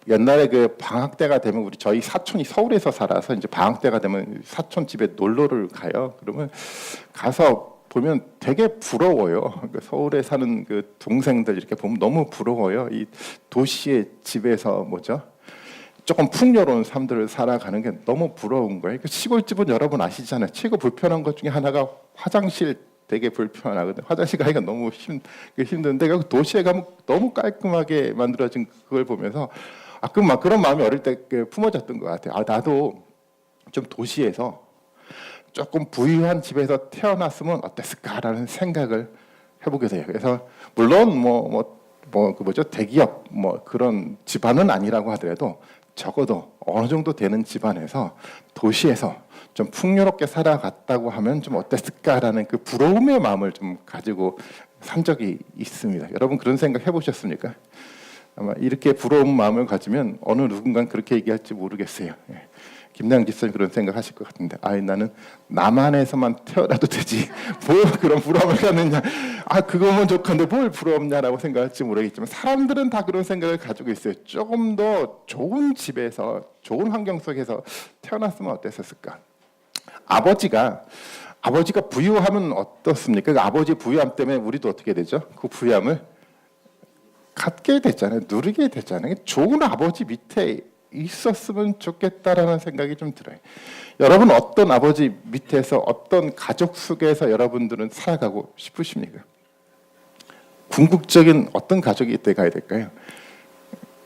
옛날에 방학 때가 되면 저희 사촌이 서울에서 살아서 이제 방학 때가 되면 사촌 집에 놀러를 가요. 그러면 가서 보면 되게 부러워요. 서울에 사는 동생들 이렇게 보면 너무 부러워요. 이 도시의 집에서 조금 풍요로운 삶들을 살아가는 게 너무 부러운 거예요. 시골집은 여러분 아시잖아요. 최고 불편한 것 중에 하나가 화장실 되게 불편하거든요. 화장실 가기가 너무 힘든데 도시에 가면 너무 깔끔하게 만들어진 그걸 보면서 그런 마음이 어릴 때 품어졌던 것 같아요. 나도 좀 도시에서 조금 부유한 집에서 태어났으면 어땠을까라는 생각을 해보게 돼요. 그래서 물론 대기업 그런 집안은 아니라고 하더라도 적어도 어느 정도 되는 집안에서 도시에서 좀 풍요롭게 살아갔다고 하면 좀 어땠을까라는 부러움의 마음을 좀 가지고 산 적이 있습니다. 여러분 그런 생각 해보셨습니까? 아마 이렇게 부러운 마음을 가지면 어느 누군가는 그렇게 얘기할지 모르겠어요. 김나영 집사님 그런 생각하실 것 같은데, 나는 남한에서만 태어나도 되지 뭘 그런 부러움을 갖느냐, 그거면 좋건데 뭘 부럽냐라고 생각할지 모르겠지만 사람들은 다 그런 생각을 가지고 있어요. 조금 더 좋은 집에서 좋은 환경 속에서 태어났으면 어땠을까. 아버지가 부유하면 어떻습니까? 아버지 부유함 때문에 우리도 어떻게 되죠? 그 부유함을 갖게 됐잖아요. 누리게 됐잖아요. 좋은 아버지 밑에 있었으면 좋겠다라는 생각이 좀 들어요. 여러분 어떤 아버지 밑에서 어떤 가족 속에서 여러분들은 살아가고 싶으십니까? 궁극적인 어떤 가족이 돼가야 될까요?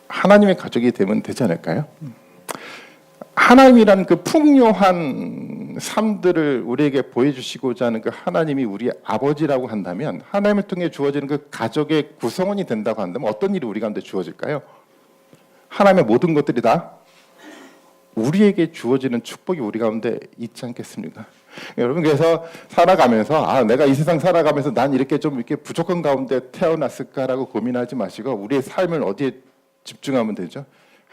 하나님의 가족이 되면 되지 않을까요? 하나님이란 풍요한 삶들을 우리에게 보여주시고자 하는 하나님이 우리의 아버지라고 한다면, 하나님을 통해 주어지는 가족의 구성원이 된다고 한다면 어떤 일이 우리 가운데 주어질까요? 하나님의 모든 것들이 다 우리에게 주어지는 축복이 우리 가운데 있지 않겠습니까? 여러분 그래서 살아가면서 내가 이 세상 살아가면서 난 이렇게 부족한 가운데 태어났을까라고 고민하지 마시고 우리의 삶을 어디에 집중하면 되죠?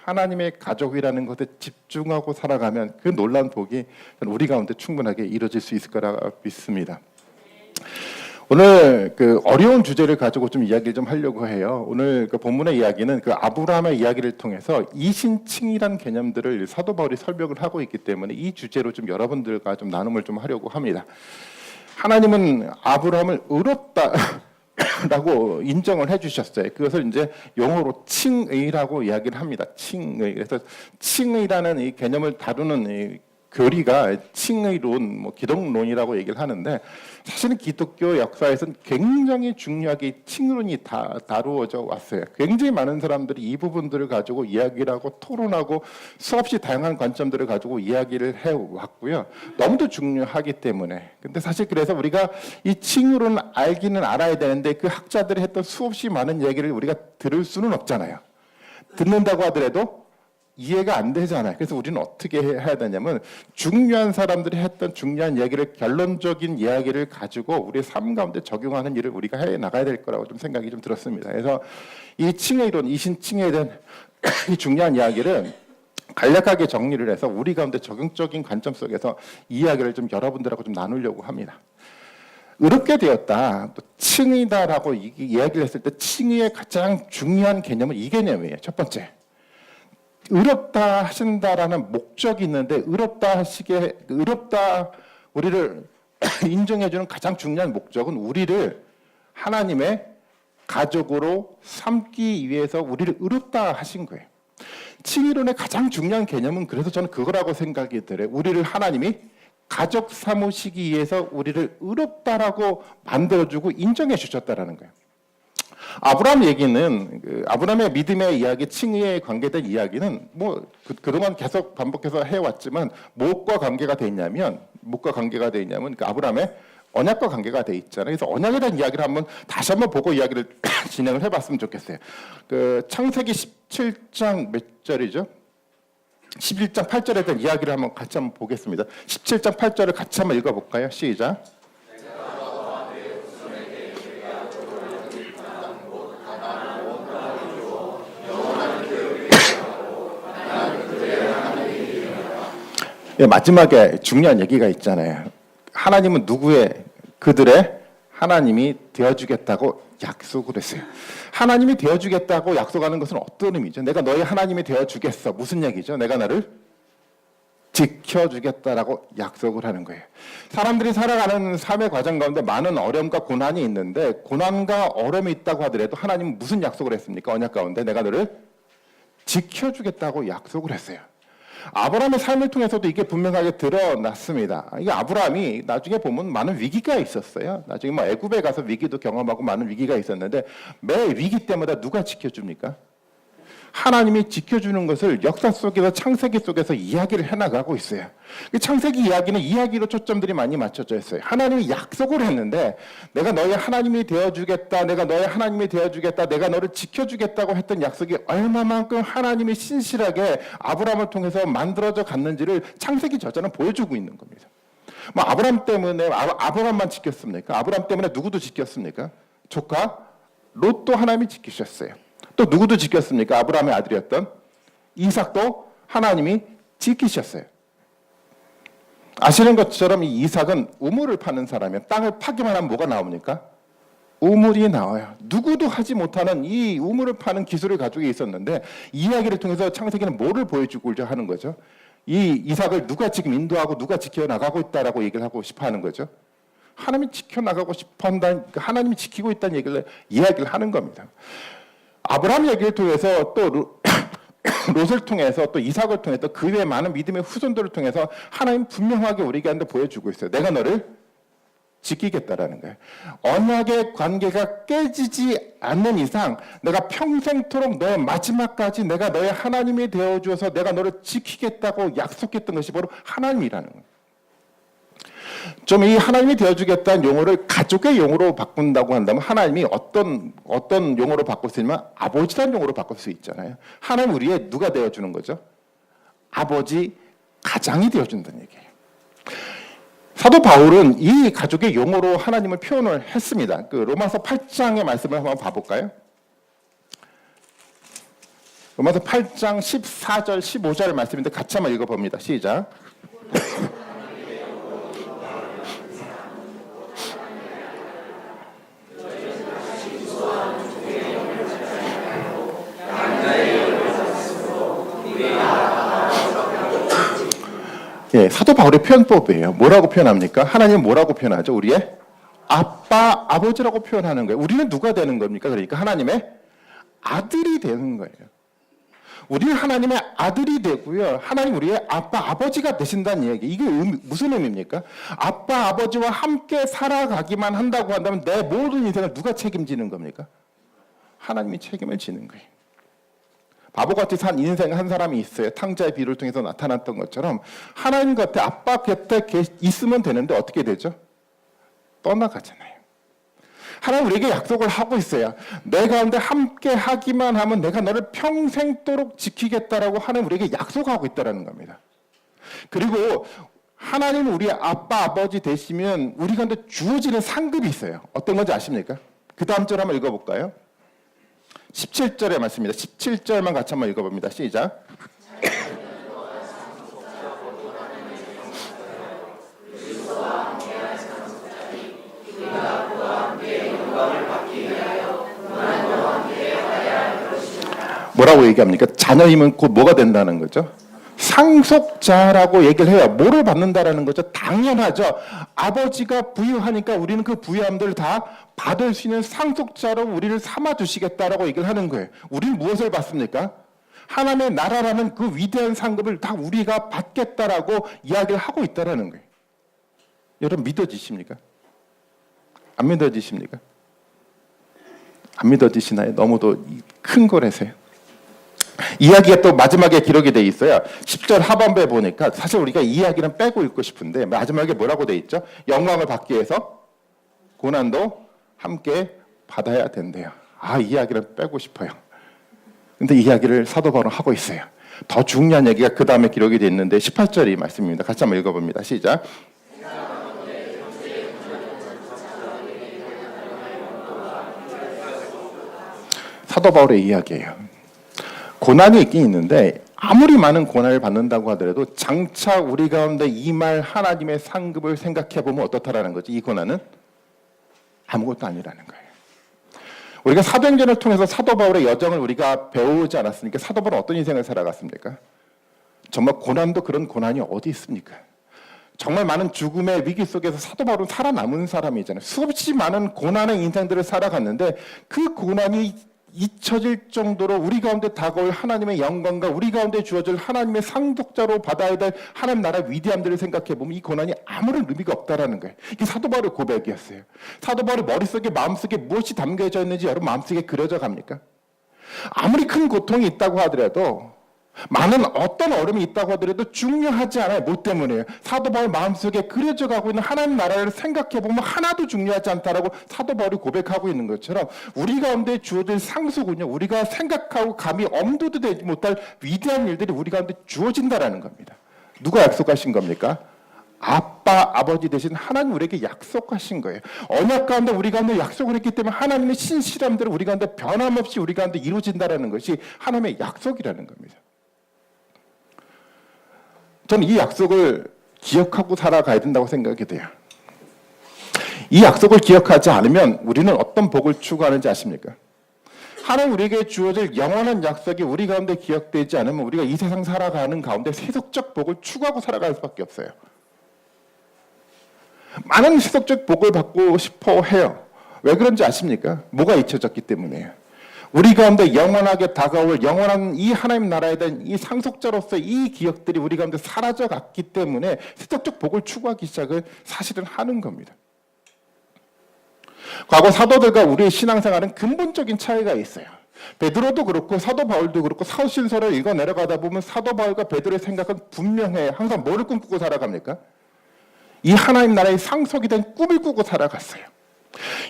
하나님의 가족이라는 것에 집중하고 살아가면 그 놀라운 복이 우리 가운데 충분하게 이루어질 수 있을 거라 믿습니다. 오늘 어려운 주제를 가지고 좀 이야기를 좀 하려고 해요. 오늘 본문의 이야기는 아브라함의 이야기를 통해서 이신칭이란 개념들을 사도 바울이 설명을 하고 있기 때문에 이 주제로 좀 여러분들과 좀 나눔을 좀 하려고 합니다. 하나님은 아브라함을 의롭다라고 인정을 해주셨어요. 그것을 이제 용어로 칭의라고 이야기를 합니다. 칭의. 그래서 칭의라는 이 개념을 다루는 이 교리가 칭의론, 기독론이라고 얘기를 하는데, 사실은 기독교 역사에서는 굉장히 중요하게 칭의론이 다루어져 왔어요. 굉장히 많은 사람들이 이 부분들을 가지고 이야기를 하고 토론하고 수없이 다양한 관점들을 가지고 이야기를 해왔고요. 너무도 중요하기 때문에. 근데 사실 그래서 우리가 이 칭의론을 알기는 알아야 되는데 그 학자들이 했던 수없이 많은 얘기를 우리가 들을 수는 없잖아요. 듣는다고 하더라도 이해가 안 되잖아요. 그래서 우리는 어떻게 해야 되냐면 중요한 사람들이 했던 중요한 얘기를, 결론적인 이야기를 가지고 우리의 삶 가운데 적용하는 일을 우리가 해 나가야 될 거라고 좀 생각이 좀 들었습니다. 그래서 이 칭의론, 이신칭에 대한 이 중요한 이야기를 간략하게 정리를 해서 우리 가운데 적용적인 관점 속에서 이야기를 좀 여러분들하고 좀 나누려고 합니다. 의롭게 되었다, 또 칭의다라고 이야기를 했을 때 칭의의 가장 중요한 개념은 이 개념이에요. 첫 번째, 의롭다 하신다라는 목적이 있는데, 의롭다 우리를 인정해주는 가장 중요한 목적은 우리를 하나님의 가족으로 삼기 위해서 우리를 의롭다 하신 거예요. 칭의론의 가장 중요한 개념은 그래서 저는 그거라고 생각이 들어요. 우리를 하나님이 가족 삼으시기 위해서 우리를 의롭다라고 만들어주고 인정해 주셨다라는 거예요. 아브라함 얘기는 아브라함의 믿음의 이야기, 칭의에 관계된 이야기는 그동안 계속 반복해서 해왔지만 무엇과 관계가 돼 있냐면 아브라함의 언약과 관계가 돼 있잖아요. 그래서 언약에 대한 이야기를 다시 한번 보고 이야기를 진행을 해봤으면 좋겠어요. 창세기 17장 몇 절이죠? 11장 8절에 대한 이야기를 같이 한번 보겠습니다. 17장 8절을 같이 한번 읽어볼까요? 시작. 마지막에 중요한 얘기가 있잖아요. 하나님은 누구의? 하나님이 되어주겠다고 약속을 했어요. 하나님이 되어주겠다고 약속하는 것은 어떤 의미죠? 내가 너의 하나님이 되어주겠어. 무슨 얘기죠? 내가 너를 지켜주겠다라고 약속을 하는 거예요. 사람들이 살아가는 삶의 과정 가운데 많은 어려움과 고난이 있는데 고난과 어려움이 있다고 하더라도 하나님은 무슨 약속을 했습니까? 언약 가운데 내가 너를 지켜주겠다고 약속을 했어요. 아브라함의 삶을 통해서도 이게 분명하게 드러났습니다. 이게 아브라함이 나중에 보면 많은 위기가 있었어요. 나중에 뭐 애굽에 가서 위기도 경험하고 많은 위기가 있었는데 매 위기 때마다 누가 지켜줍니까? 하나님이 지켜주는 것을 역사 속에서 창세기 속에서 이야기를 해나가고 있어요. 창세기 이야기는 이야기로 초점들이 많이 맞춰져 있어요. 하나님이 약속을 했는데 내가 너의 하나님이 되어주겠다. 내가 너의 하나님이 되어주겠다. 내가 너를 지켜주겠다고 했던 약속이 얼마만큼 하나님이 신실하게 아브라함을 통해서 만들어져 갔는지를 창세기 저자는 보여주고 있는 겁니다. 뭐 아브라함 때문에 아브라함만 지켰습니까? 아브라함 때문에 누구도 지켰습니까? 조카 롯도 하나님이 지키셨어요. 또 누구도 지켰습니까? 아브라함의 아들이었던 이삭도 하나님이 지키셨어요. 아시는 것처럼 이 이삭은 우물을 파는 사람이에요. 땅을 파기만 하면 뭐가 나옵니까? 우물이 나와요. 누구도 하지 못하는 이 우물을 파는 기술을 가지고 있었는데 이야기를 통해서 창세기는 뭐를 보여주고자 하는 거죠? 이 이삭을 누가 지금 인도하고 누가 지켜나가고 있다라고 얘기를 하고 싶어 하는 거죠? 하나님이 지켜나가고 싶어 한다는, 하나님이 지키고 있다는 이야기를 하는 겁니다. 아브라함 얘기를 통해서 또 롯을 통해서 또 이삭을 통해서 그 외에 많은 믿음의 후손들을 통해서 하나님 분명하게 우리에게 보여주고 있어요. 내가 너를 지키겠다라는 거예요. 언약의 관계가 깨지지 않는 이상 내가 평생토록 너의 마지막까지 내가 너의 하나님이 되어주어서 내가 너를 지키겠다고 약속했던 것이 바로 하나님이라는 거예요. 좀 이 하나님이 되어주겠다는 용어를 가족의 용어로 바꾼다고 한다면 하나님이 어떤 용어로 바꿀 수 있냐면 아버지라는 용어로 바꿀 수 있잖아요. 하나님 우리의 누가 되어주는 거죠? 아버지 가장이 되어준다는 얘기예요. 사도 바울은 이 가족의 용어로 하나님을 표현을 했습니다. 그 로마서 8장의 말씀을 한번 봐볼까요? 로마서 8장 14절 15절 말씀인데 같이 한번 읽어봅니다. 시작. 예, 사도 바울의 표현법이에요. 뭐라고 표현합니까? 하나님 뭐라고 표현하죠? 우리의 아빠, 아버지라고 표현하는 거예요. 우리는 누가 되는 겁니까? 그러니까 하나님의 아들이 되는 거예요. 우리는 하나님의 아들이 되고요. 하나님 우리의 아빠, 아버지가 되신다는 얘기. 이게 무슨 의미입니까? 아빠, 아버지와 함께 살아가기만 한다고 한다면 내 모든 인생을 누가 책임지는 겁니까? 하나님이 책임을 지는 거예요. 바보같이 산 인생 한 사람이 있어요. 탕자의 비유를 통해서 나타났던 것처럼 하나님 곁에 아빠 곁에 있으면 되는데 어떻게 되죠? 떠나가잖아요. 하나님 우리에게 약속을 하고 있어요. 내 가운데 함께 하기만 하면 내가 너를 평생도록 지키겠다라고 하나님 우리에게 약속하고 있다는 겁니다. 그리고 하나님 우리의 아빠 아버지 되시면 우리 가운데 주어지는 상급이 있어요. 어떤 건지 아십니까? 그 다음 절 한번 읽어볼까요? 17절의 말씀입니다. 17절만 같이 한번 읽어봅니다. 시작. 뭐라고 얘기합니까? 자녀이면 곧 뭐가 된다는 거죠? 상속자라고 얘기를 해요. 뭐를 받는다라는 거죠? 당연하죠. 아버지가 부유하니까 우리는 그 부유함들을 다 받을 수 있는 상속자로 우리를 삼아주시겠다라고 얘기를 하는 거예요. 우리는 무엇을 받습니까? 하나님의 나라라는 그 위대한 상급을 다 우리가 받겠다라고 이야기를 하고 있다라는 거예요. 여러분 믿어지십니까? 안 믿어지십니까? 안 믿어지시나요? 너무도 큰 거라서요. 이야기가 또 마지막에 기록이 돼 있어요. 10절 하반부에 보니까 사실 우리가 이 이야기는 빼고 읽고 싶은데 마지막에 뭐라고 돼 있죠? 영광을 받기 위해서 고난도 함께 받아야 된대요. 아, 이 이야기를 빼고 싶어요. 근데 이 이야기를 사도 바울은 하고 있어요. 더 중요한 얘기가 그 다음에 기록이 돼 있는데 18절이 말씀입니다. 같이 한번 읽어봅니다. 시작. 사도 바울의 이야기예요. 고난이 있긴 있는데 아무리 많은 고난을 받는다고 하더라도 장차 우리 가운데 임할 하나님의 상급을 생각해 보면 어떻다라는 거지. 이 고난은 아무것도 아니라는 거예요. 우리가 사도행전을 통해서 사도 바울의 여정을 우리가 배우지 않았습니까? 사도 바울은 어떤 인생을 살아갔습니까? 정말 고난도 그런 고난이 어디 있습니까? 정말 많은 죽음의 위기 속에서 사도 바울은 살아남은 사람이잖아요. 수없이 많은 고난의 인생들을 살아갔는데 그 고난이 잊혀질 정도로 우리 가운데 다가올 하나님의 영광과 우리 가운데 주어질 하나님의 상속자로 받아야 될 하나님 나라의 위대함들을 생각해 보면 이 고난이 아무런 의미가 없다라는 거예요. 이게 사도 바울의 고백이었어요. 사도 바울의 머릿속에 마음속에 무엇이 담겨져 있는지 여러분 마음속에 그려져 갑니까? 아무리 큰 고통이 있다고 하더라도 많은 어떤 어려움이 있다고 하더라도 중요하지 않아요. 뭐 때문에요? 사도 바울 마음속에 그려져 가고 있는 하나님 나라를 생각해 보면 하나도 중요하지 않다라고 사도 바울이 고백하고 있는 것처럼 우리 가운데 주어질 상속은요, 우리가 생각하고 감히 엄두도 되지 못할 위대한 일들이 우리 가운데 주어진다라는 겁니다. 누가 약속하신 겁니까? 아빠, 아버지 대신 하나님 우리에게 약속하신 거예요. 언약 가운데 우리 가운데 약속을 했기 때문에 하나님의 신실함대로 우리 가운데 변함없이 우리 가운데 이루어진다라는 것이 하나님의 약속이라는 겁니다. 저는 이 약속을 기억하고 살아가야 된다고 생각이 돼요. 이 약속을 기억하지 않으면 우리는 어떤 복을 추구하는지 아십니까? 하나님 우리에게 주어질 영원한 약속이 우리 가운데 기억되지 않으면 우리가 이 세상 살아가는 가운데 세속적 복을 추구하고 살아갈 수밖에 없어요. 많은 세속적 복을 받고 싶어 해요. 왜 그런지 아십니까? 뭐가 잊혀졌기 때문이에요. 우리 가운데 영원하게 다가올 영원한 이 하나님 나라에 대한 이 상속자로서 이 기억들이 우리 가운데 사라져 갔기 때문에 세속적 복을 추구하기 시작을 사실은 하는 겁니다. 과거 사도들과 우리의 신앙생활은 근본적인 차이가 있어요. 베드로도 그렇고 사도 바울도 그렇고 사도신서를 읽어 내려가다 보면 사도 바울과 베드로의 생각은 분명해요. 항상 뭐를 꿈꾸고 살아갑니까? 이 하나님 나라의 상속이 된 꿈을 꾸고 살아갔어요.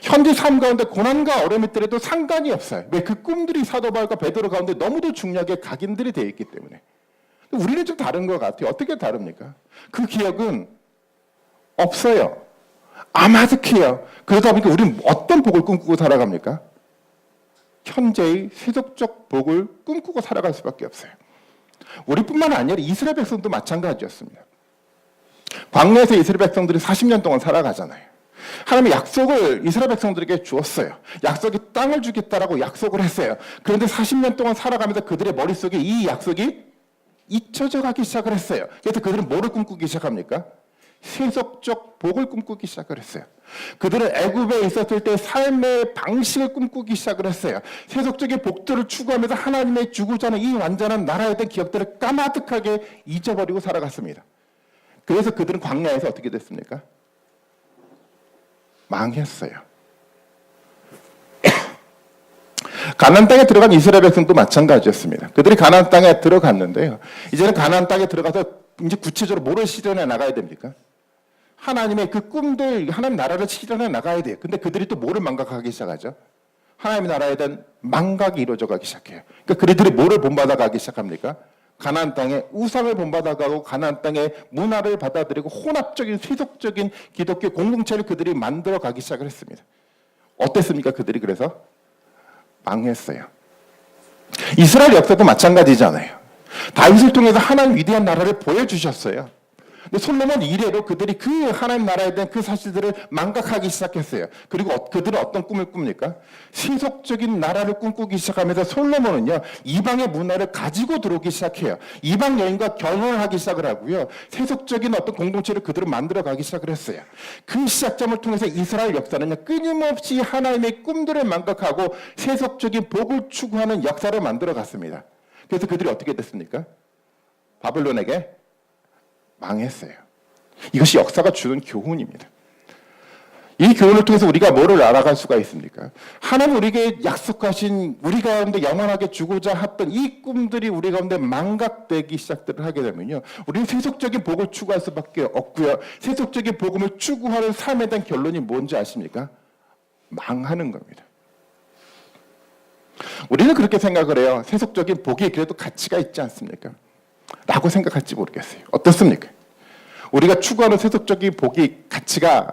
현재 삶 가운데 고난과 어려움이 있더라도 상관이 없어요. 왜? 그 꿈들이 사도 바울과 베드로 가운데 너무도 중요하게 각인들이 되어 있기 때문에. 우리는 좀 다른 것 같아요. 어떻게 다릅니까? 그 기억은 없어요. 아마득해요. 그러다 보니까 우리는 어떤 복을 꿈꾸고 살아갑니까? 현재의 세속적 복을 꿈꾸고 살아갈 수밖에 없어요. 우리뿐만 아니라 이스라엘 백성도 마찬가지였습니다. 광야에서 이스라엘 백성들이 40년 동안 살아가잖아요. 하나님의 약속을 이스라엘 백성들에게 주었어요. 약속의 땅을 주겠다라고 약속을 했어요. 그런데 40년 동안 살아가면서 그들의 머릿속에 이 약속이 잊혀져 가기 시작을 했어요. 그래서 그들은 뭐를 꿈꾸기 시작합니까? 세속적 복을 꿈꾸기 시작을 했어요. 그들은 애굽에 있었을 때 삶의 방식을 꿈꾸기 시작을 했어요. 세속적인 복들을 추구하면서 하나님의 주고자 하는 이 완전한 나라에 대한 기억들을 까마득하게 잊어버리고 살아갔습니다. 그래서 그들은 광야에서 어떻게 됐습니까? 망했어요. 가나안 땅에 들어간 이스라엘 백성도 마찬가지였습니다. 그들이 가나안 땅에 들어갔는데요. 이제는 가나안 땅에 들어가서 이제 구체적으로 뭐를 실현해 나가야 됩니까? 하나님의 그 꿈들, 하나님 나라를 실현해 나가야 돼요. 근데 그들이 또 뭐를 망각하기 시작하죠? 하나님의 나라에 대한 망각이 이루어져 가기 시작해요. 그러니까 그들이 뭐를 본받아 가기 시작합니까? 가나안 땅에 우상을 본받아가고 가나안 땅의 문화를 받아들이고 혼합적인 세속적인 기독교 공동체를 그들이 만들어 가기 시작을 했습니다. 어땠습니까? 그들이 그래서 망했어요. 이스라엘 역사도 마찬가지잖아요. 다윗을 통해서 하나님 위대한 나라를 보여주셨어요. 근데 솔로몬 이래로 그들이 그 하나님 나라에 대한 그 사실들을 망각하기 시작했어요. 그리고 그들은 어떤 꿈을 꿉니까? 세속적인 나라를 꿈꾸기 시작하면서 솔로몬은요, 이방의 문화를 가지고 들어오기 시작해요. 이방 여인과 결혼을 하기 시작을 하고요. 세속적인 어떤 공동체를 그들은 만들어가기 시작을 했어요. 그 시작점을 통해서 이스라엘 역사는요, 끊임없이 하나님의 꿈들을 망각하고 세속적인 복을 추구하는 역사를 만들어갔습니다. 그래서 그들이 어떻게 됐습니까? 바벨론에게 망했어요. 이것이 역사가 주는 교훈입니다. 이 교훈을 통해서 우리가 뭐를 알아갈 수가 있습니까? 하나님 우리에게 약속하신 우리 가운데 영원하게 주고자 했던 이 꿈들이 우리 가운데 망각되기 시작들을 하게 되면요, 우리는 세속적인 복을 추구할 수밖에 없고요. 세속적인 복음을 추구하는 삶에 대한 결론이 뭔지 아십니까? 망하는 겁니다. 우리는 그렇게 생각을 해요. 세속적인 복이 그래도 가치가 있지 않습니까? 라고 생각할지 모르겠어요. 어떻습니까? 우리가 추구하는 세속적인 복이 가치가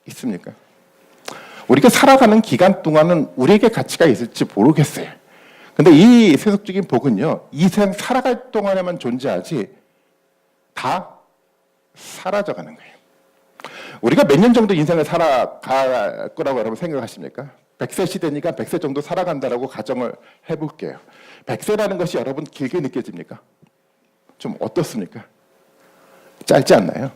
있습니까? 우리가 살아가는 기간 동안은 우리에게 가치가 있을지 모르겠어요. 근데 이 세속적인 복은요, 이 세상 살아갈 동안에만 존재하지 다 사라져가는 거예요. 우리가 몇 년 정도 인생을 살아갈 거라고 여러분 생각하십니까? 100세 시대니까 100세 정도 살아간다라고 가정을 해볼게요. 100세라는 것이 여러분 길게 느껴집니까? 좀 어떻습니까? 짧지 않나요?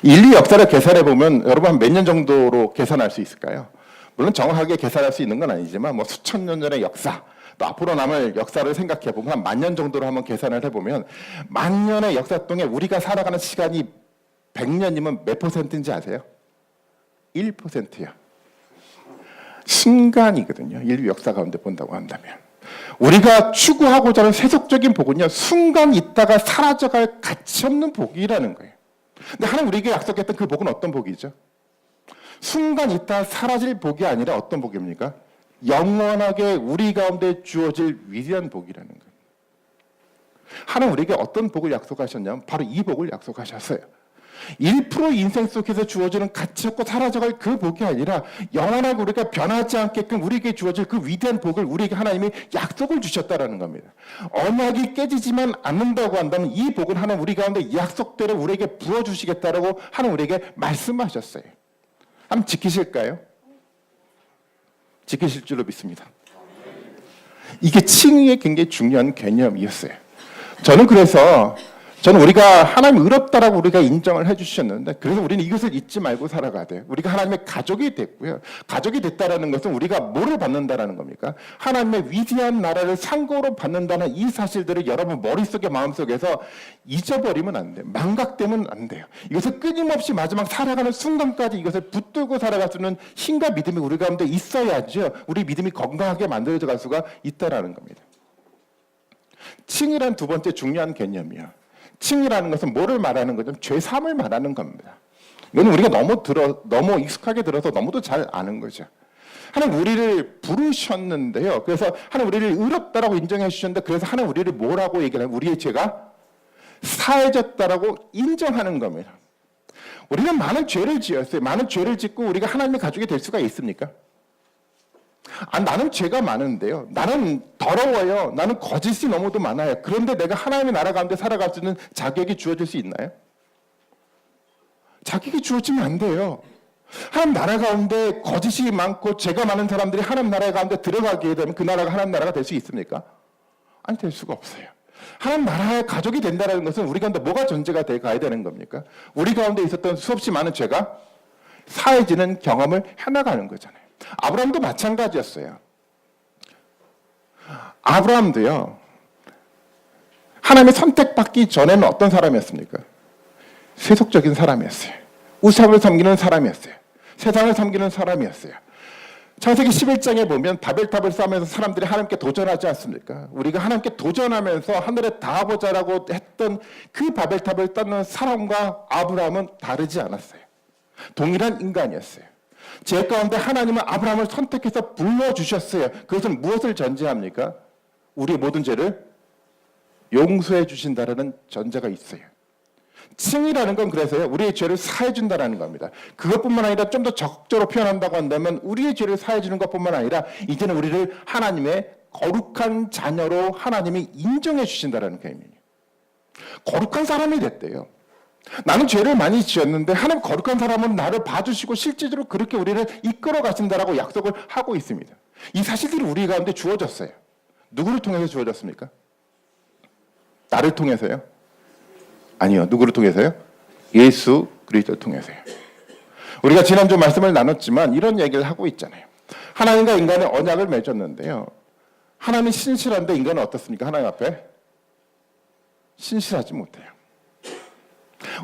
인류 역사를 계산해 보면 여러분 한 몇 년 정도로 계산할 수 있을까요? 물론 정확하게 계산할 수 있는 건 아니지만 뭐 수천 년 전의 역사, 또 앞으로 남을 역사를 생각해 보면 한 10,000년 정도로 한번 계산을 해보면 10,000년의 역사 동안 우리가 살아가는 시간이 100년이면 몇 %인지 아세요? 1%야. 순간이거든요. 인류 역사 가운데 본다고 한다면. 우리가 추구하고자 하는 세속적인 복은요, 순간 있다가 사라져갈 가치 없는 복이라는 거예요. 근데 하나님 우리에게 약속했던 그 복은 어떤 복이죠? 순간 있다 사라질 복이 아니라 어떤 복입니까? 영원하게 우리 가운데 주어질 위대한 복이라는 거예요. 하나님 우리에게 어떤 복을 약속하셨냐면 바로 이 복을 약속하셨어요. 1% 인생 속에서 주어지는 가치 없고 사라져갈 그 복이 아니라 영원하게 우리가 변하지 않게끔 우리에게 주어질 그 위대한 복을 우리에게 하나님이 약속을 주셨다라는 겁니다. 언약이 깨지지만 않는다고 한다면 이 복은 하나님 우리 가운데 약속대로 우리에게 부어주시겠다라고 하나님 우리에게 말씀하셨어요. 한번 지키실까요? 지키실 줄로 믿습니다. 이게 칭의의 굉장히 중요한 개념이었어요. 저는 우리가 하나님 의롭다라고 우리가 인정을 해주셨는데 그래서 우리는 이것을 잊지 말고 살아가야 돼요. 우리가 하나님의 가족이 됐고요. 가족이 됐다라는 것은 우리가 뭐를 받는다라는 겁니까? 하나님의 위대한 나라를 상고로 받는다는 이 사실들을 여러분 머릿속에 마음속에서 잊어버리면 안 돼요. 망각되면 안 돼요. 이것을 끊임없이 마지막 살아가는 순간까지 이것을 붙들고 살아갈 수 있는 힘과 믿음이 우리 가운데 있어야죠. 우리 믿음이 건강하게 만들어져 갈 수가 있다라는 겁니다. 칭이란 두 번째 중요한 개념이야. 칭이라는 것은 뭐를 말하는 거죠? 죄사함을 말하는 겁니다. 이건 우리가 너무 익숙하게 들어서 너무도 잘 아는 거죠. 하나님 우리를 부르셨는데요. 그래서 하나님 우리를 의롭다라고 인정해 주셨는데 그래서 하나님 우리를 뭐라고 얘기하냐면 우리의 죄가 사해졌다라고 인정하는 겁니다. 우리는 많은 죄를 지었어요. 많은 죄를 짓고 우리가 하나님의 가족이 될 수가 있습니까? 나는 죄가 많은데요. 나는 더러워요. 나는 거짓이 너무도 많아요. 그런데 내가 하나님의 나라 가운데 살아갈 수 있는 자격이 주어질 수 있나요? 자격이 주어지면 안 돼요. 하나님 나라 가운데 거짓이 많고 죄가 많은 사람들이 하나님 나라 가운데 들어가게 되면 그 나라가 하나님 나라가 될 수 있습니까? 아니, 될 수가 없어요. 하나님 나라의 가족이 된다는 것은 우리 가운데 뭐가 존재가 돼 가야 되는 겁니까? 우리 가운데 있었던 수없이 많은 죄가 사해지는 경험을 해나가는 거잖아요. 아브라함도 마찬가지였어요. 아브라함도요. 하나님의 선택받기 전에는 어떤 사람이었습니까? 세속적인 사람이었어요. 우상을 섬기는 사람이었어요. 세상을 섬기는 사람이었어요. 창세기 11장에 보면 바벨탑을 쌓으면서 사람들이 하나님께 도전하지 않습니까? 우리가 하나님께 도전하면서 하늘에 닿아보자라고 했던 그 바벨탑을 쌓는 사람과 아브라함은 다르지 않았어요. 동일한 인간이었어요. 제 가운데 하나님은 아브라함을 선택해서 불러주셨어요. 그것은 무엇을 전제합니까? 우리의 모든 죄를 용서해 주신다라는 전제가 있어요. 칭이라는 건 그래서요, 우리의 죄를 사해 준다라는 겁니다. 그것뿐만 아니라 좀 더 적극적으로 표현한다고 한다면 우리의 죄를 사해 주는 것뿐만 아니라 이제는 우리를 하나님의 거룩한 자녀로 하나님이 인정해 주신다라는 개념이에요. 거룩한 사람이 됐대요. 나는 죄를 많이 지었는데 하나님 거룩한 사람은 나를 봐주시고 실제적으로 그렇게 우리를 이끌어 가신다라고 약속을 하고 있습니다. 이 사실들이 우리 가운데 주어졌어요. 누구를 통해서 주어졌습니까? 나를 통해서요? 아니요. 누구를 통해서요? 예수 그리스도를 통해서요. 우리가 지난주 말씀을 나눴지만 이런 얘기를 하고 있잖아요. 하나님과 인간의 언약을 맺었는데요. 하나님은 신실한데 인간은 어떻습니까? 하나님 앞에 신실하지 못해요.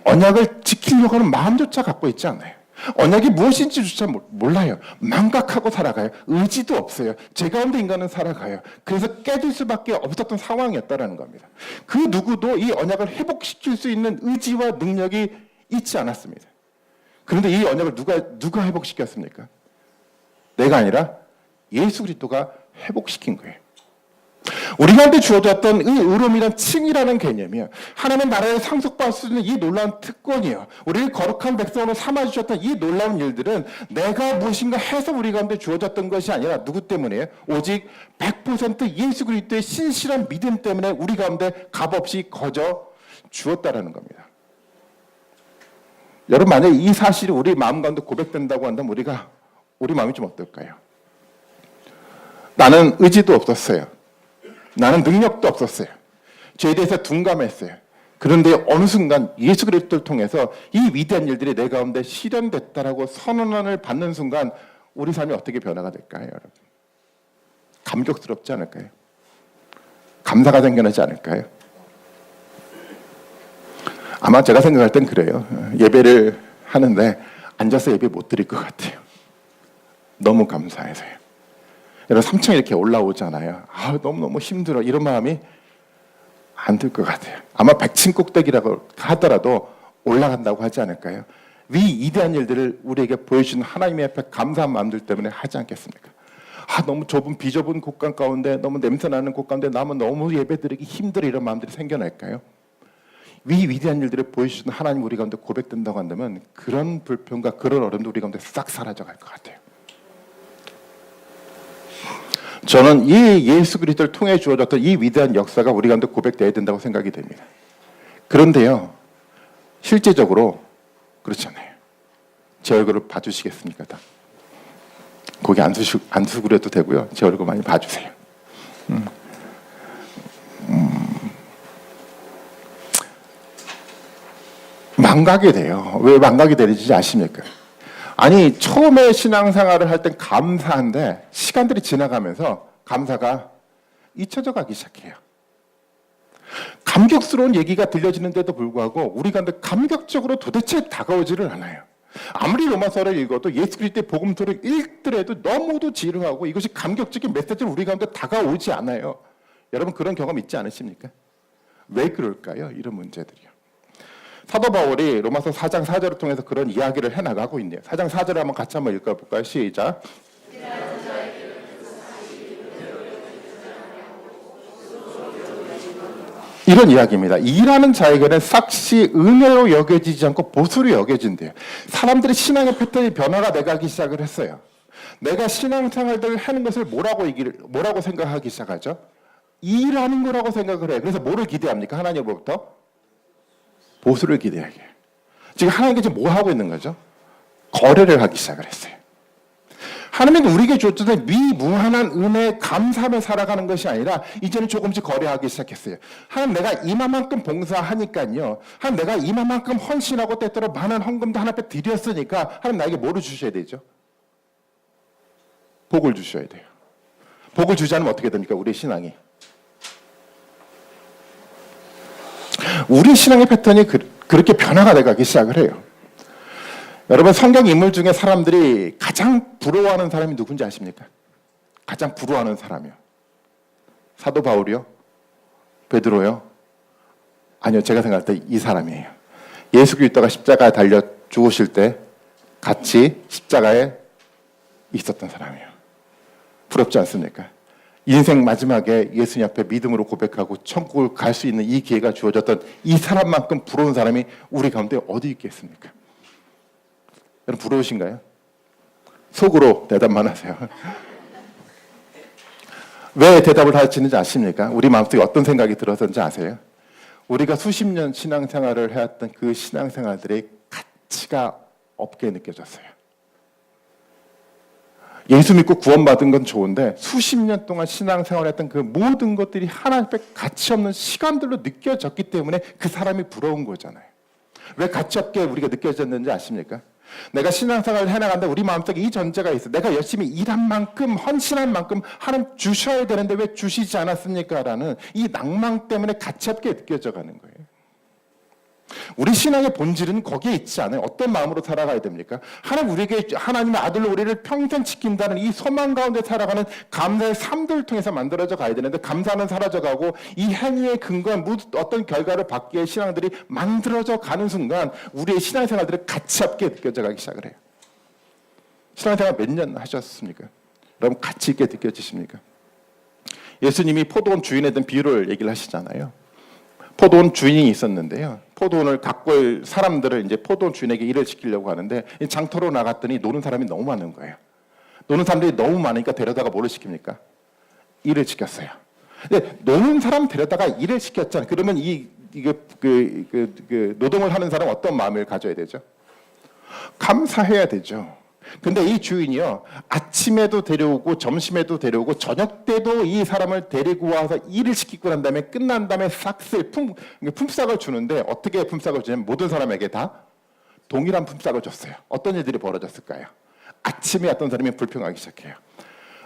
언약을 지키려고 하는 마음조차 갖고 있지 않아요. 언약이 무엇인지조차 몰라요. 망각하고 살아가요. 의지도 없어요. 제 가운데 인간은 살아가요. 그래서 깨질 수밖에 없었던 상황이었다는 겁니다. 그 누구도 이 언약을 회복시킬 수 있는 의지와 능력이 있지 않았습니다. 그런데 이 언약을 누가 회복시켰습니까? 내가 아니라 예수 그리스도가 회복시킨 거예요. 우리 가운데 주어졌던 이 의로움이란 칭이라는 개념이요. 하나님의 나라에 상속받을 수 있는 이 놀라운 특권이요. 우리를 거룩한 백성으로 삼아주셨던 이 놀라운 일들은 내가 무엇인가 해서 우리 가운데 주어졌던 것이 아니라 누구 때문이에요? 오직 100% 예수 그리스도의 신실한 믿음 때문에 우리 가운데 값없이 거저 주었다라는 겁니다. 여러분 만약에 이 사실이 우리 마음 가운데 고백된다고 한다면 우리 마음이 좀 어떨까요? 나는 의지도 없었어요. 나는 능력도 없었어요. 죄에 대해서 둔감했어요. 그런데 어느 순간 예수 그리스도를 통해서 이 위대한 일들이 내 가운데 실현됐다라고 선언을 받는 순간 우리 삶이 어떻게 변화가 될까요, 여러분? 감격스럽지 않을까요? 감사가 생겨나지 않을까요? 아마 제가 생각할 땐 그래요. 예배를 하는데 앉아서 예배 못 드릴 것 같아요. 너무 감사해서요. 여러분 3층 이렇게 올라오잖아요. 너무너무 힘들어. 이런 마음이 안 들 것 같아요. 아마 100층 꼭대기라고 하더라도 올라간다고 하지 않을까요? 이 위대한 일들을 우리에게 보여주는 하나님의 앞에 감사한 마음들 때문에 하지 않겠습니까? 너무 좁은 비좁은 곳간 가운데 너무 냄새나는 곳 가운데 나면 너무 예배드리기 힘들어 이런 마음들이 생겨날까요? 이 위대한 일들을 보여주시는 하나님 우리 가운데 고백된다고 한다면 그런 불평과 그런 어려움도 우리 가운데 싹 사라져갈 것 같아요. 저는 이 예수 그리스도를 통해 주어졌던 이 위대한 역사가 우리 가운데 고백되어야 된다고 생각이 됩니다. 그런데요, 실제적으로 그렇지 않아요. 제 얼굴을 봐주시겠습니까? 다. 거기 안 수그려도 되고요. 제 얼굴 많이 봐주세요. 망각이 돼요. 왜 망각이 되는지 아십니까? 아니 처음에 신앙생활을 할 땐 감사한데 시간들이 지나가면서 감사가 잊혀져 가기 시작해요. 감격스러운 얘기가 들려지는데도 불구하고 우리가 근데 감격적으로 도대체 다가오지를 않아요. 아무리 로마서를 읽어도 예수 그리스도의 복음서를 읽더라도 너무도 지루하고 이것이 감격적인 메시지를 우리 가운데 다가오지 않아요. 여러분 그런 경험 있지 않으십니까? 왜 그럴까요? 이런 문제들이요. 사도 바울이 로마서 4장 4절을 통해서 그런 이야기를 해나가고 있네요. 4장 4절을 한번 같이 한번 읽어볼까요? 시작. 이런 이야기입니다. 일하는 자에게는 삭시 은혜로 여겨지지 않고 보수로 여겨진대요. 사람들이 신앙의 패턴이 변화가 돼가기 시작을 했어요. 내가 신앙생활들을 하는 것을 뭐라고 생각하기 시작하죠? 일하는 거라고 생각을 해요. 그래서 뭐를 기대합니까? 하나님으로부터? 보수를 기대하게. 지금 하나님께 지금 뭐 하고 있는 거죠? 거래를 하기 시작을 했어요. 하나님은 우리에게 줬던 미무한한 은혜에 감사하며 살아가는 것이 아니라 이제는 조금씩 거래하기 시작했어요. 하나님 내가 이만큼 봉사하니까요. 하나님 내가 이만큼 헌신하고 때때로 많은 헌금도 하나님 앞에 드렸으니까 하나님 나에게 뭐를 주셔야 되죠? 복을 주셔야 돼요. 복을 주지 않으면 어떻게 됩니까? 우리의 신앙이. 우리 신앙의 패턴이 그렇게 변화가 돼가기 시작을 해요. 여러분 성경 인물 중에 사람들이 가장 부러워하는 사람이 누군지 아십니까? 가장 부러워하는 사람이요. 사도 바울이요? 베드로요? 아니요. 제가 생각할 때 이 사람이에요. 예수 그리스도가 십자가에 달려 죽으실 때 같이 십자가에 있었던 사람이에요. 부럽지 않습니까? 인생 마지막에 예수님 앞에 믿음으로 고백하고 천국을 갈 수 있는 이 기회가 주어졌던 이 사람만큼 부러운 사람이 우리 가운데 어디 있겠습니까? 여러분 부러우신가요? 속으로 대답만 하세요. 왜 대답을 하시는지 아십니까? 우리 마음속에 어떤 생각이 들어서인지 아세요? 우리가 수십 년 신앙생활을 해왔던 그 신앙생활들의 가치가 없게 느껴졌어요. 예수 믿고 구원받은 건 좋은데 수십 년 동안 신앙생활했던 그 모든 것들이 하나님 앞에 가치 없는 시간들로 느껴졌기 때문에 그 사람이 부러운 거잖아요. 왜 가치 없게 우리가 느껴졌는지 아십니까? 내가 신앙생활을 해나간다 우리 마음속에 이 전제가 있어. 내가 열심히 일한 만큼 헌신한 만큼 하나님 주셔야 되는데 왜 주시지 않았습니까? 라는 이 낭망 때문에 가치 없게 느껴져 가는 거예요. 우리 신앙의 본질은 거기에 있지 않아요. 어떤 마음으로 살아가야 됩니까? 하나님 우리에게 하나님의 아들로 우리를 평생 지킨다는 이 소망 가운데 살아가는 감사의 삶들을 통해서 만들어져 가야 되는데 감사는 사라져가고 이 행위의 근거한 어떤 결과를 받기 위해 신앙들이 만들어져 가는 순간 우리의 신앙생활들이 가치 없게 느껴져 가기 시작을 해요. 신앙생활 몇 년 하셨습니까? 여러분 가치 있게 느껴지십니까? 예수님이 포도원 주인에 대한 비유를 얘기를 하시잖아요. 포도원 주인이 있었는데요. 포도원을 갖고 올 사람들을 이제 포도원 주인에게 일을 시키려고 하는데 장터로 나갔더니 노는 사람이 너무 많은 거예요. 노는 사람들이 너무 많으니까 데려다가 뭐를 시킵니까? 일을 시켰어요. 근데 노는 사람 데려다가 일을 시켰잖아요. 그러면 그 노동을 하는 사람 어떤 마음을 가져야 되죠? 감사해야 되죠. 근데 이 주인이요, 아침에도 데려오고 점심에도 데려오고 저녁 때도 이 사람을 데리고 와서 일을 시키고 난 다음에 끝난 다음에 싹쓸 품삯을 주는데, 어떻게 품삯을 주냐면 모든 사람에게 다 동일한 품삯을 줬어요. 어떤 일들이 벌어졌을까요? 아침에 어떤 사람이 불평하기 시작해요.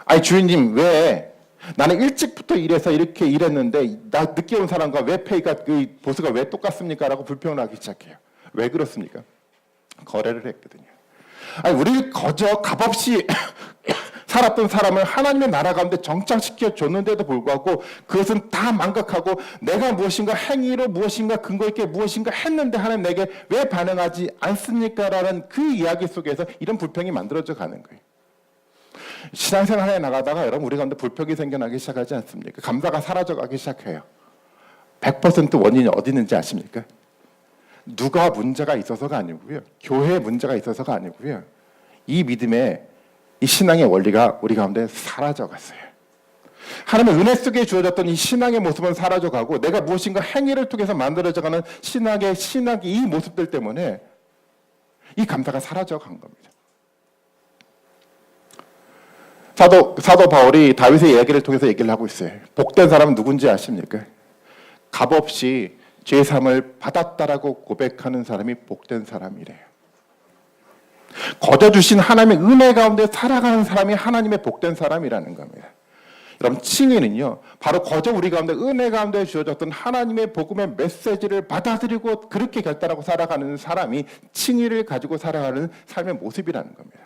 아니 주인님, 왜 나는 일찍부터 일해서 이렇게 일했는데 나 늦게 온 사람과 왜 페이가, 그 보수가 왜 똑같습니까? 라고 불평을 하기 시작해요. 왜 그렇습니까? 거래를 했거든요. 아니 우리 거저 값없이 살았던 사람을 하나님의 나라 가운데 정착시켜 줬는데도 불구하고 그것은 다 망각하고 내가 무엇인가 행위로 무엇인가 근거 있게 무엇인가 했는데 하나님 내게 왜 반응하지 않습니까? 라는 그 이야기 속에서 이런 불평이 만들어져 가는 거예요. 신앙생활에 나가다가 여러분 우리 가운데 불평이 생겨나기 시작하지 않습니까? 감사가 사라져가기 시작해요. 100% 원인이 어디 있는지 아십니까? 누가 문제가 있어서가 아니고요. 교회에 문제가 있어서가 아니고요. 이 믿음의 이 신앙의 원리가 우리 가운데 사라져갔어요. 하나님의 은혜 속에 주어졌던 이 신앙의 모습은 사라져가고 내가 무엇인가 행위를 통해서 만들어져가는 신학의 이 모습들 때문에 이 감사가 사라져간 겁니다. 사도 바울이 다윗의 이야기를 통해서 얘기를 하고 있어요. 복된 사람은 누군지 아십니까? 값없이 죄사함을 받았다라고 고백하는 사람이 복된 사람이래요. 거저 주신 하나님의 은혜 가운데 살아가는 사람이 하나님의 복된 사람이라는 겁니다. 여러분 칭의는요, 바로 거저 우리 가운데 은혜 가운데 주어졌던 하나님의 복음의 메시지를 받아들이고 그렇게 결단하고 살아가는 사람이 칭의를 가지고 살아가는 삶의 모습이라는 겁니다.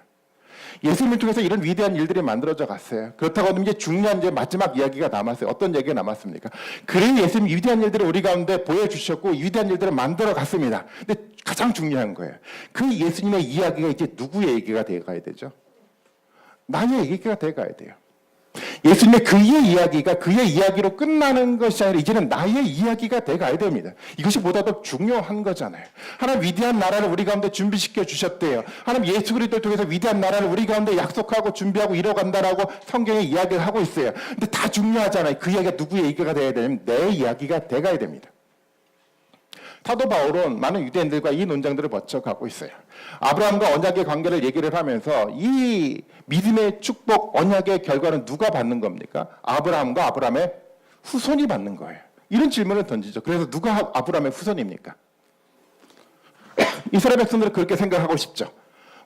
예수님을 통해서 이런 위대한 일들이 만들어져 갔어요. 그렇다고 하면 이제 중요한 이제 마지막 이야기가 남았어요. 어떤 얘기가 남았습니까? 그래 예수님 위대한 일들을 우리 가운데 보여주셨고 위대한 일들을 만들어 갔습니다. 근데 가장 중요한 거예요. 그 예수님의 이야기가 이제 누구의 얘기가 되어가야 되죠? 나의 얘기가 되어가야 돼요. 예수님의 그의 이야기가 그의 이야기로 끝나는 것이 아니라 이제는 나의 이야기가 돼가야 됩니다. 이것이 보다 더 중요한 거잖아요. 하나님 위대한 나라를 우리 가운데 준비시켜 주셨대요. 하나님 예수 그리스도를 통해서 위대한 나라를 우리 가운데 약속하고 준비하고 이뤄간다라고 성경에 이야기를 하고 있어요. 근데 다 중요하잖아요. 그 이야기가 누구의 얘기가 돼야 되냐면 내 이야기가 돼가야 됩니다. 사도 바울은 많은 유대인들과 이 논쟁들을 거쳐가고 있어요. 아브라함과 언약의 관계를 얘기를 하면서 이 믿음의 축복 언약의 결과는 누가 받는 겁니까? 아브라함과 아브라함의 후손이 받는 거예요. 이런 질문을 던지죠. 그래서 누가 아브라함의 후손입니까? 이스라엘 백성들은 그렇게 생각하고 싶죠.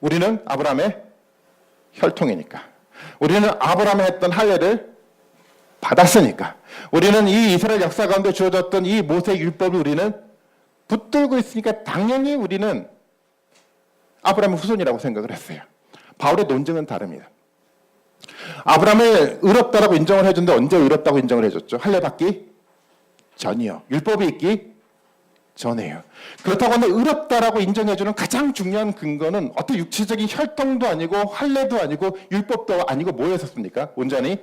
우리는 아브라함의 혈통이니까. 우리는 아브라함이 했던 할례를 받았으니까. 우리는 이 이스라엘 역사 가운데 주어졌던 이 모세 율법을 우리는 붙들고 있으니까 당연히 우리는 아브라함의 후손이라고 생각을 했어요. 바울의 논증은 다릅니다. 아브라함을 의롭다라고 인정을 해준데 언제 의롭다고 인정을 해줬죠? 할례 받기 전이요. 율법이 있기 전에요. 그렇다고 하면 의롭다라고 인정해주는 가장 중요한 근거는 어떤 육체적인 혈통도 아니고 할례도 아니고 율법도 아니고 뭐였었습니까? 온전히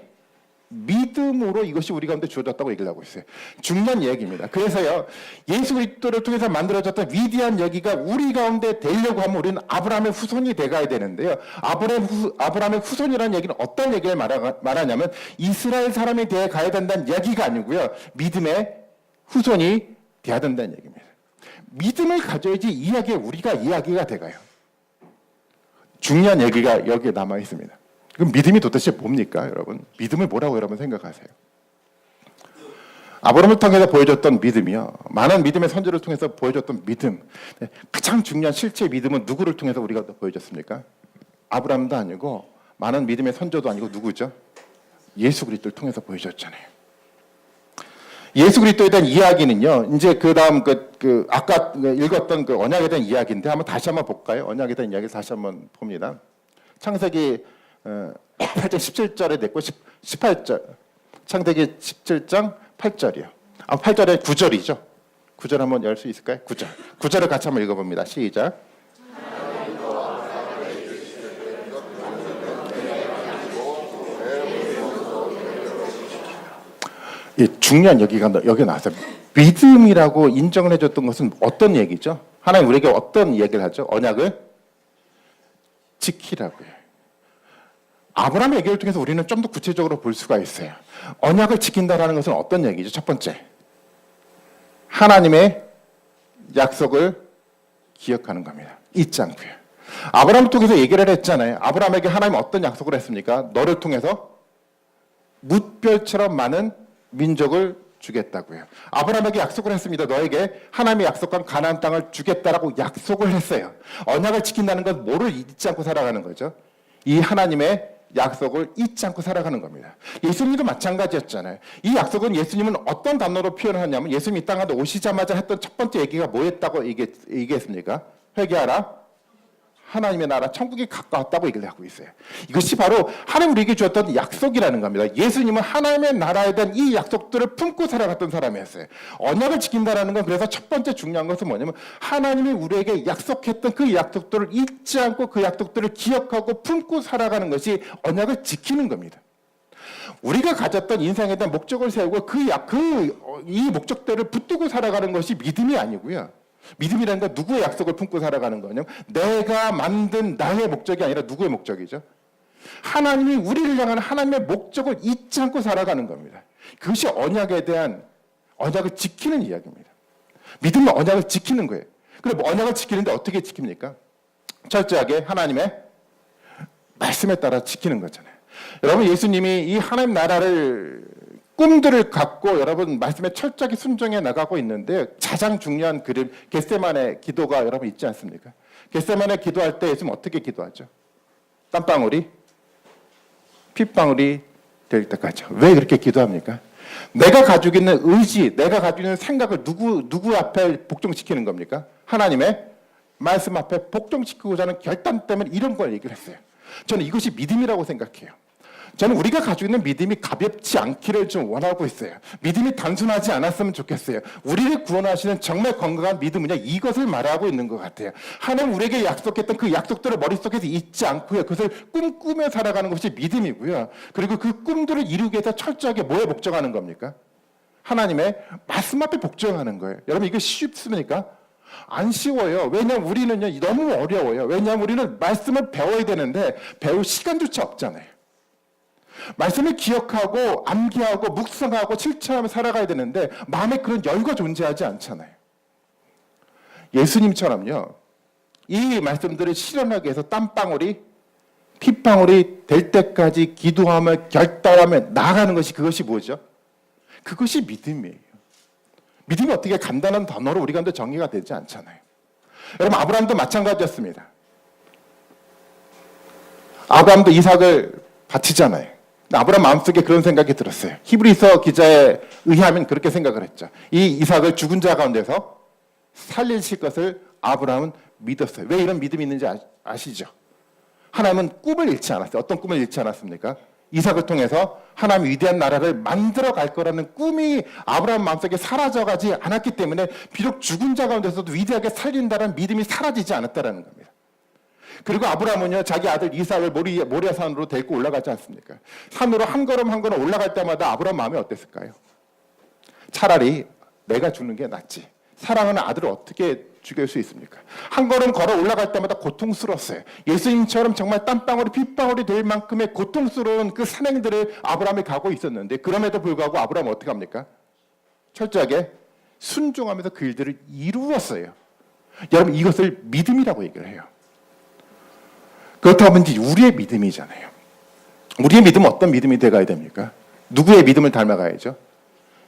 믿음으로 이것이 우리 가운데 주어졌다고 얘기를 하고 있어요. 중요한 이야기입니다. 그래서요, 예수 그리스도를 통해서 만들어졌던 위대한 여기가 우리 가운데 되려고 하면 우리는 아브라함의 후손이 돼가야 되는데요. 아브라함의 후손이라는 얘기는 어떤 얘기를 말하냐면 이스라엘 사람이 되어 가야 된다는 얘기가 아니고요. 믿음의 후손이 돼야 된다는 얘기입니다. 믿음을 가져야지 우리가 이야기가 돼가요. 중요한 얘기가 여기에 남아 있습니다. 그럼 믿음이 도대체 뭡니까, 여러분? 믿음을 뭐라고 여러분 생각하세요? 아브라함을 통해서 보여줬던 믿음이요. 많은 믿음의 선조를 통해서 보여줬던 믿음. 가장 중요한 실제 믿음은 누구를 통해서 우리가 보여줬습니까? 아브라함도 아니고 많은 믿음의 선조도 아니고 누구죠? 예수 그리스도를 통해서 보여줬잖아요. 예수 그리스도에 대한 이야기는요. 이제 그다음 아까 읽었던 그 언약에 대한 이야기인데 다시 한번 볼까요? 언약에 대한 이야기를 다시 한번 봅니다. 창세기 8장 17절에 됐고 18절 창세기 17장 8절이요. 8절에 9절이죠. 9절 한번 열 수 있을까요? 9절을 같이 한번 읽어봅니다. 시작. 중요한 여기가 여기 나왔어요. 믿음이라고 인정을 해줬던 것은 어떤 얘기죠? 하나님 우리에게 어떤 얘기를 하죠? 언약을 지키라고요. 아브라함의 얘기를 통해서 우리는 좀 더 구체적으로 볼 수가 있어요. 언약을 지킨다라는 것은 어떤 얘기죠? 첫 번째, 하나님의 약속을 기억하는 겁니다. 잊지 않고요. 아브라함을 통해서 얘기를 했잖아요. 아브라함에게 하나님 어떤 약속을 했습니까? 너를 통해서 뭇별처럼 많은 민족을 주겠다고요. 아브라함에게 약속을 했습니다. 너에게 하나님의 약속한 가나안 땅을 주겠다라고 약속을 했어요. 언약을 지킨다는 건 뭐를 잊지 않고 살아가는 거죠? 이 하나님의 약속을 잊지 않고 살아가는 겁니다. 예수님도 마찬가지였잖아요. 이 약속은 예수님은 어떤 단어로 표현하냐면 예수님 이 땅에 오시자마자 했던 첫 번째 얘기가 뭐였다고 얘기했습니까? 회개하라. 하나님의 나라 천국이 가까웠다고 얘기를 하고 있어요. 이것이 바로 하나님 우리에게 주었던 약속이라는 겁니다. 예수님은 하나님의 나라에 대한 이 약속들을 품고 살아갔던 사람이었어요. 언약을 지킨다는 건 그래서 첫 번째 중요한 것은 뭐냐면 하나님이 우리에게 약속했던 그 약속들을 잊지 않고 그 약속들을 기억하고 품고 살아가는 것이 언약을 지키는 겁니다. 우리가 가졌던 인생에 대한 목적을 세우고 이 목적대를 붙들고 살아가는 것이 믿음이 아니고요. 믿음이라는 건 누구의 약속을 품고 살아가는 거냐면 내가 만든 나의 목적이 아니라 누구의 목적이죠? 하나님이 우리를 향한 하나님의 목적을 잊지 않고 살아가는 겁니다. 그것이 언약에 대한 언약을 지키는 이야기입니다. 믿음은 언약을 지키는 거예요. 그럼 언약을 지키는데 어떻게 지킵니까? 철저하게 하나님의 말씀에 따라 지키는 거잖아요. 여러분 예수님이 이 하나님 나라를 꿈들을 갖고 여러분 말씀에 철저하게 순종해 나가고 있는데 가장 중요한 그림 겟세마네 기도가 여러분 있지 않습니까? 겟세마네 기도할 때 예수님 어떻게 기도하죠? 땀방울이 핏방울이 될 때까지. 왜 그렇게 기도합니까? 내가 가지고 있는 의지, 내가 가지고 있는 생각을 누구 앞에 복종시키는 겁니까? 하나님의 말씀 앞에 복종시키고자 하는 결단 때문에 이런 걸 얘기를 했어요. 저는 이것이 믿음이라고 생각해요. 저는 우리가 가지고 있는 믿음이 가볍지 않기를 좀 원하고 있어요. 믿음이 단순하지 않았으면 좋겠어요. 우리를 구원하시는 정말 건강한 믿음은요, 이것을 말하고 있는 것 같아요. 하나님 우리에게 약속했던 그 약속들을 머릿속에서 잊지 않고요. 그것을 꿈꾸며 살아가는 것이 믿음이고요. 그리고 그 꿈들을 이루기 위해서 철저하게 뭐에 복종하는 겁니까? 하나님의 말씀 앞에 복종하는 거예요. 여러분 이거 쉽습니까? 안 쉬워요. 왜냐하면 우리는요, 너무 어려워요. 왜냐하면 우리는 말씀을 배워야 되는데 배울 시간조차 없잖아요. 말씀을 기억하고 암기하고 묵상하고 실천하며 살아가야 되는데 마음에 그런 여유가 존재하지 않잖아요. 예수님처럼요. 이 말씀들을 실현하기 위해서 땀방울이 핏방울이 될 때까지 기도하며 결단하며 나아가는 것이 그것이 뭐죠? 그것이 믿음이에요. 믿음이 어떻게 간단한 단어로 우리 가운데 정의가 되지 않잖아요. 여러분 아브라함도 마찬가지였습니다. 아브라함도 이삭을 바치잖아요. 아브라함 마음속에 그런 생각이 들었어요. 히브리서 기자에 의하면 그렇게 생각을 했죠. 이 이삭을 죽은 자 가운데서 살리실 것을 아브라함은 믿었어요. 왜 이런 믿음이 있는지 아시죠? 하나님은 꿈을 잃지 않았어요. 어떤 꿈을 잃지 않았습니까? 이삭을 통해서 하나님 위대한 나라를 만들어 갈 거라는 꿈이 아브라함 마음속에 사라져가지 않았기 때문에 비록 죽은 자 가운데서도 위대하게 살린다는 믿음이 사라지지 않았다는 겁니다. 그리고 아브라함은요, 자기 아들 이삭을 모리아산으로 데리고 올라가지 않습니까? 산으로 한 걸음 한 걸음 올라갈 때마다 아브라함 마음이 어땠을까요? 차라리 내가 죽는 게 낫지. 사랑하는 아들을 어떻게 죽일 수 있습니까? 한 걸음 걸어 올라갈 때마다 고통스러웠어요. 예수님처럼 정말 땀방울이 핏방울이 될 만큼의 고통스러운 그 산행들을 아브라함이 가고 있었는데 그럼에도 불구하고 아브라함은 어떻게 합니까? 철저하게 순종하면서 그 일들을 이루었어요. 여러분 이것을 믿음이라고 얘기를 해요. 그렇다면 이제 우리의 믿음이잖아요. 우리의 믿음은 어떤 믿음이 돼가야 됩니까? 누구의 믿음을 닮아가야죠?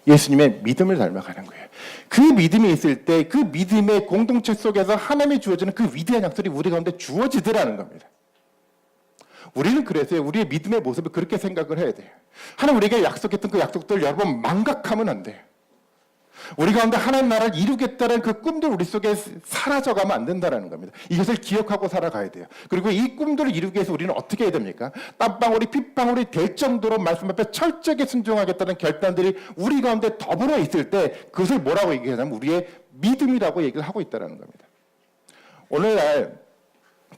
예수님의 믿음을 닮아가는 거예요. 그 믿음이 있을 때 그 믿음의 공동체 속에서 하나님이 주어지는 그 위대한 약속이 우리 가운데 주어지더라는 겁니다. 우리는 그래서 우리의 믿음의 모습을 그렇게 생각을 해야 돼요. 하나님 우리에게 약속했던 그 약속들을 여러분 망각하면 안 돼요. 우리 가운데 하나님 나라를 이루겠다는 그 꿈도 우리 속에 사라져가면 안 된다는 겁니다. 이것을 기억하고 살아가야 돼요. 그리고 이 꿈들을 이루기 위해서 우리는 어떻게 해야 됩니까? 땀방울이 핏방울이 될 정도로 말씀 앞에 철저하게 순종하겠다는 결단들이 우리 가운데 더불어 있을 때 그것을 뭐라고 얘기하냐면 우리의 믿음이라고 얘기를 하고 있다는 겁니다. 오늘날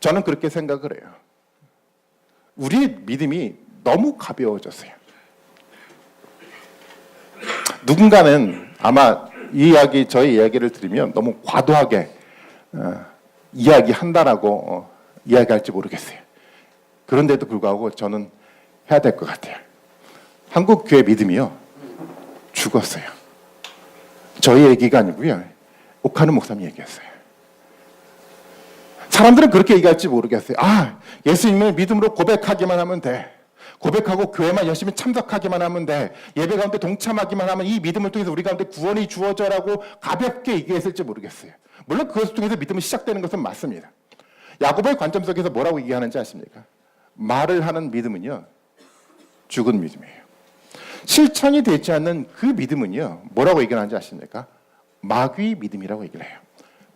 저는 그렇게 생각을 해요. 우리의 믿음이 너무 가벼워졌어요. 누군가는 아마 저희 이야기를 들으면 너무 과도하게 이야기한다라고 이야기할지 모르겠어요. 그런데도 불구하고 저는 해야 될 것 같아요. 한국 교회 믿음이요 죽었어요. 저희 얘기가 아니고요. 옥하는 목사님 얘기였어요. 사람들은 그렇게 얘기할지 모르겠어요. 아, 예수님을 믿음으로 고백하기만 하면 돼. 고백하고 교회만 열심히 참석하기만 하면 돼. 예배 가운데 동참하기만 하면 이 믿음을 통해서 우리 가운데 구원이 주어져라고 가볍게 얘기했을지 모르겠어요. 물론 그것을 통해서 믿음이 시작되는 것은 맞습니다. 야고보의 관점 속에서 뭐라고 얘기하는지 아십니까? 말을 하는 믿음은요, 죽은 믿음이에요. 실천이 되지 않는 그 믿음은요, 뭐라고 얘기하는지 아십니까? 마귀 믿음이라고 얘기를 해요.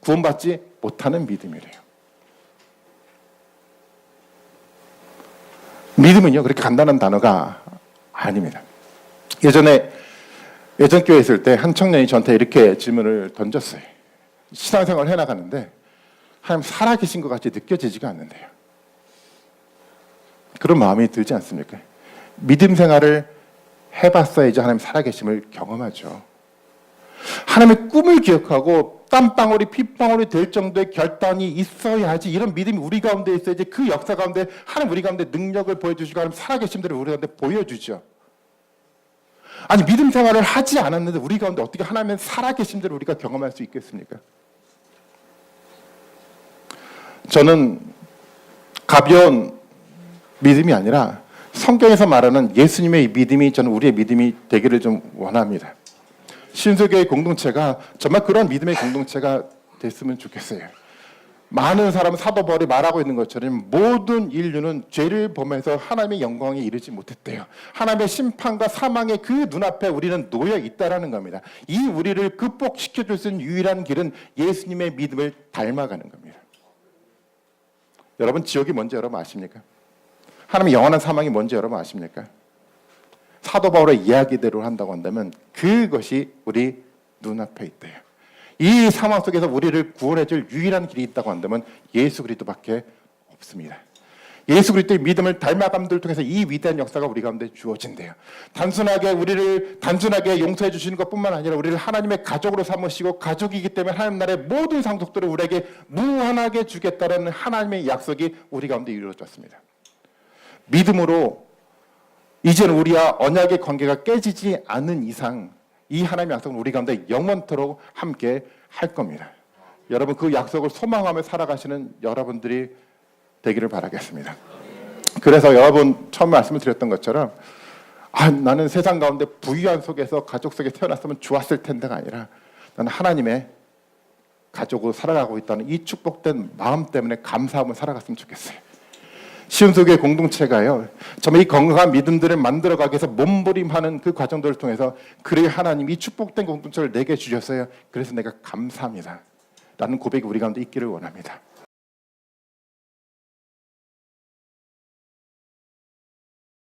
구원받지 못하는 믿음이래요. 믿음은요, 그렇게 간단한 단어가 아닙니다. 예전 교회에 있을 때 한 청년이 저한테 이렇게 질문을 던졌어요. 신앙생활을 해나가는데 하나님 살아계신 것 같이 느껴지지가 않는데요. 그런 마음이 들지 않습니까? 믿음 생활을 해봤어야지 하나님 살아계심을 경험하죠. 하나님의 꿈을 기억하고 땀방울이 핏방울이 될 정도의 결단이 있어야지, 이런 믿음이 우리 가운데 있어야지 그 역사 가운데 하나님 우리 가운데 능력을 보여주시고 하나님 살아계심들을 우리 가운데 보여주죠. 아니, 믿음 생활을 하지 않았는데 우리 가운데 어떻게 하나님의 살아계심들을 우리가 경험할 수 있겠습니까? 저는 가벼운 믿음이 아니라 성경에서 말하는 예수님의 믿음이, 저는 우리의 믿음이 되기를 좀 원합니다. 신소교회 공동체가 정말 그런 믿음의 공동체가 됐으면 좋겠어요. 많은 사람은 사도 바울이 말하고 있는 것처럼 모든 인류는 죄를 범해서 하나님의 영광에 이르지 못했대요. 하나님의 심판과 사망의 그 눈앞에 우리는 놓여 있다라는 겁니다. 이 우리를 극복시켜줄 수 있는 유일한 길은 예수님의 믿음을 닮아가는 겁니다. 여러분, 지옥이 뭔지 여러분 아십니까? 하나님의 영원한 사망이 뭔지 여러분 아십니까? 사도 바울의 이야기대로 한다고 한다면 그것이 우리 눈앞에 있대요. 이 상황 속에서 우리를 구원해줄 유일한 길이 있다고 한다면 예수 그리스도밖에 없습니다. 예수 그리스도의 믿음을 닮아감들을 통해서 이 위대한 역사가 우리 가운데 주어진대요. 우리를 단순하게 용서해 주시는 것뿐만 아니라 우리를 하나님의 가족으로 삼으시고, 가족이기 때문에 하나님 나라의 모든 상속들을 우리에게 무한하게 주겠다는 하나님의 약속이 우리 가운데 이루어졌습니다. 믿음으로 이제는 우리와 언약의 관계가 깨지지 않는 이상 이 하나님의 약속은 우리 가운데 영원토록 함께 할 겁니다. 여러분, 그 약속을 소망하며 살아가시는 여러분들이 되기를 바라겠습니다. 그래서 여러분, 처음 말씀을 드렸던 것처럼 나는 세상 가운데 부유한 속에서 가족 속에 태어났으면 좋았을 텐데가 아니라 나는 하나님의 가족으로 살아가고 있다는 이 축복된 마음 때문에 감사하며 살아갔으면 좋겠어요. 시온속의 공동체가요, 정말 이 건강한 믿음들을 만들어가기 위해서 몸부림하는 그 과정들을 통해서 그래, 하나님 이 축복된 공동체를 내게 주셨어요. 그래서 내가 감사합니다 라는 고백이 우리 가운데 있기를 원합니다.